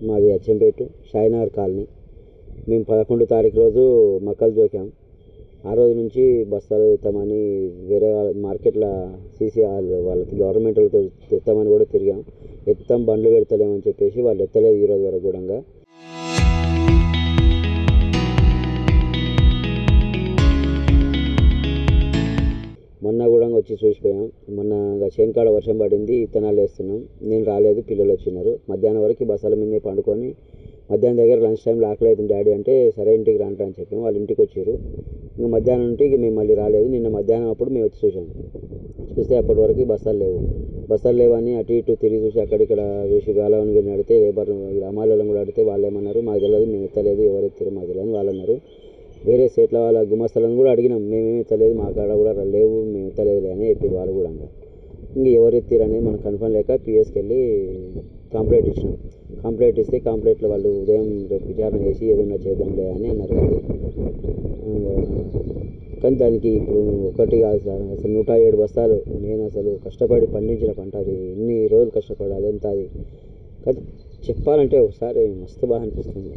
మాది అచ్చంపేట షాయినగర్ కాలనీ. మేము 11 తారీఖు రోజు మక్కలు జోకాం. ఆ రోజు నుంచి బస్తాలు ఎత్తామని వేరే మార్కెట్లో సీసీ వాళ్ళకి గవర్నమెంట్ వాళ్ళతో ఎత్తామని కూడా తిరిగాం. ఎత్తాం బండ్లు పెడతలేమని చెప్పేసి వాళ్ళు ఎత్తలేదు ఈరోజు వరకు కూడా. మొన్న కూడా వచ్చి చూసిపోయాం. మొన్న చేనుకాడ వర్షం పడింది, విత్తనాలు వేస్తున్నాం. నేను రాలేదు, పిల్లలు వచ్చినారు. మధ్యాహ్నం వరకు బస్తాల మీదే పండుకొని మధ్యాహ్నం దగ్గర లంచ్ టైంలో ఆకలి అవుతుంది డాడీ అంటే సరే ఇంటికి రండి అని చెప్పాము. వాళ్ళు ఇంటికి వచ్చారు. ఇంకా మధ్యాహ్నం నుండి మేము మళ్ళీ రాలేదు. నిన్న మధ్యాహ్నం అప్పుడు మేము వచ్చి చూసాము. చూస్తే అప్పటి వరకు బస్తాలు లేవని అటు ఇటు తిరిగి చూసి అక్కడిక్కడ చూసి వేళని వీళ్ళని అడిగితే లేబర్ అమ్మాయిలను కూడా అడిగితే వాళ్ళు ఏమన్నారు, మాకు తెలియదు, మేము ఎత్తలేదు, ఎవరు ఎత్తారు మాకు తెలియదు వాళ్ళు అన్నారు. వేరే స్టేట్ల వాళ్ళ గుమస్తలను కూడా అడిగినాం, మేమేమి ఎత్తలేదు, మా కాడ కూడా లేవు, మేము ఎత్తలేదులే అని చెప్పారు వాళ్ళు కూడా. ఇంకా ఎవరు ఎత్తారు అనేది మనకు కన్ఫర్మ్ లేక పిఎస్కి వెళ్ళి కంప్లైంట్ ఇచ్చినాం. కంప్లైంట్ ఇస్తే కంప్లైంట్లో వాళ్ళు ఉదయం రేపు విచారణ చేసి ఏదన్నా చేద్దాంలే అని అన్నారు వాళ్ళు. కానీ దానికి ఇప్పుడు ఒకటి కాదు సార్, అసలు 107 బస్తాలు. నేను అసలు కష్టపడి పండించిన పంట అది, ఎన్ని రోజులు కష్టపడాలి ఎంత అది. కానీ చెప్పాలంటే ఒకసారి మస్తు బాగా అనిపిస్తుంది.